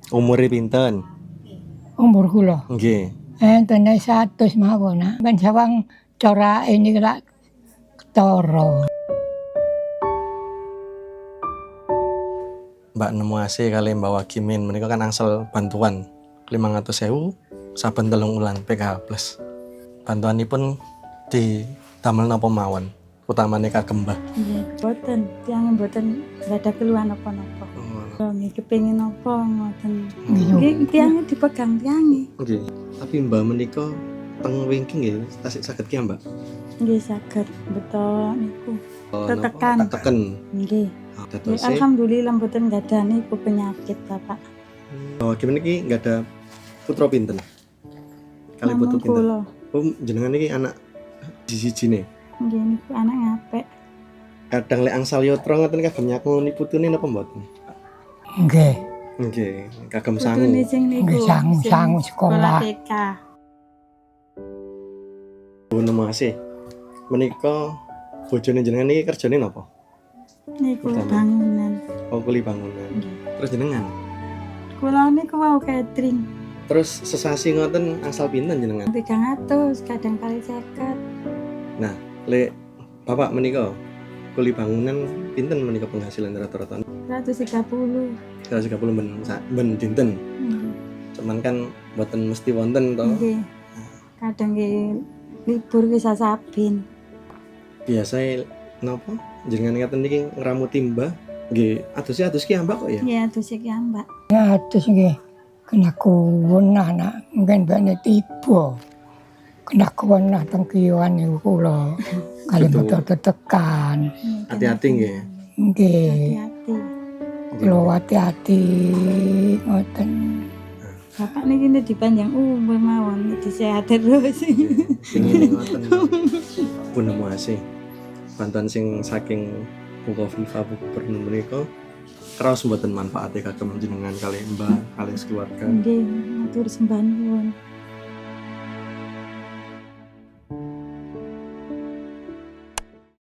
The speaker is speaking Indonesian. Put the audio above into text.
Umure pinten? Umur kula. Nggih. Enten 100 mawon. Ben sawang corake niki lak ketara. Mbak Nemu Asih kali Mbak Wagimin menika kan angsal bantuan 500.000 saben 3 wulan PKH plus. Bantuanipun didamel napa mawon? Utamane kagem Mbah. Nggih, boten, tiyang boten ada keluhan apa-apa. Nggih kepengin apa ngoten. Nggih tiyang dipegang tiyange. Nggih. Tapi Mbah menika teng wingking nggih tasik saged ki Mbak. Nggih saged beto niku. Tetekan. Tetekan. Nggih. Dados Alhamdulillah mboten gadah niku penyakit Bapak. Mbah Wagimin iki enggak ada putra pinten? Kali putu pinten? Kula. Oh, jenengan iki anak siji-sijine. Nggih niku anak ngapik. Kadang lek angsal yatra ngoten kagem nyakoni putune napa mboten? Nggih. Nggih, kagem sangu. Putune sing niku. Nggih, sangu sekolah. TK. Bu Nemu Asih. Menika bojone jenengan iki kerjane napa? Niku Pertama. bangunan. Oh, kuli bangunan. Nggih. Terus jenengan. Kula niku wau catering. Terus sesasi ngoten angsal pinten jenengan? 300 kadang kali 50. Lek Bapak menika kuli bangunan pinten menika penghasilan rata-rata? 130. 130 ben dinten. Nggih. Cuman kan mboten mesti wonten to. Nggih. Kadang nggih libur bisa saben. Biasa napa jenengan ngaten niki ngramuti Mbah nggih adus ki ambak kok ya. Ya terus iki Mbak. Atus nggih. Kena kuwon anak mungkin bane tiba. Kena kuwon teng kiwan niku kula. Kali Betul. betul tetekan. Hati-hati nggih. Nggih. Hati-hati. Kula hati-hati ngoten. Bapak niki dipanjang umur mawon disehat terus. Ini ngoten. Bu Nemu Asih. Bantuan sing saking Buko Viva Gubernur menika kraos mboten manfaate kagem jenengan kali Mbah kali keluarga. Nggih, matur sembah nuwun.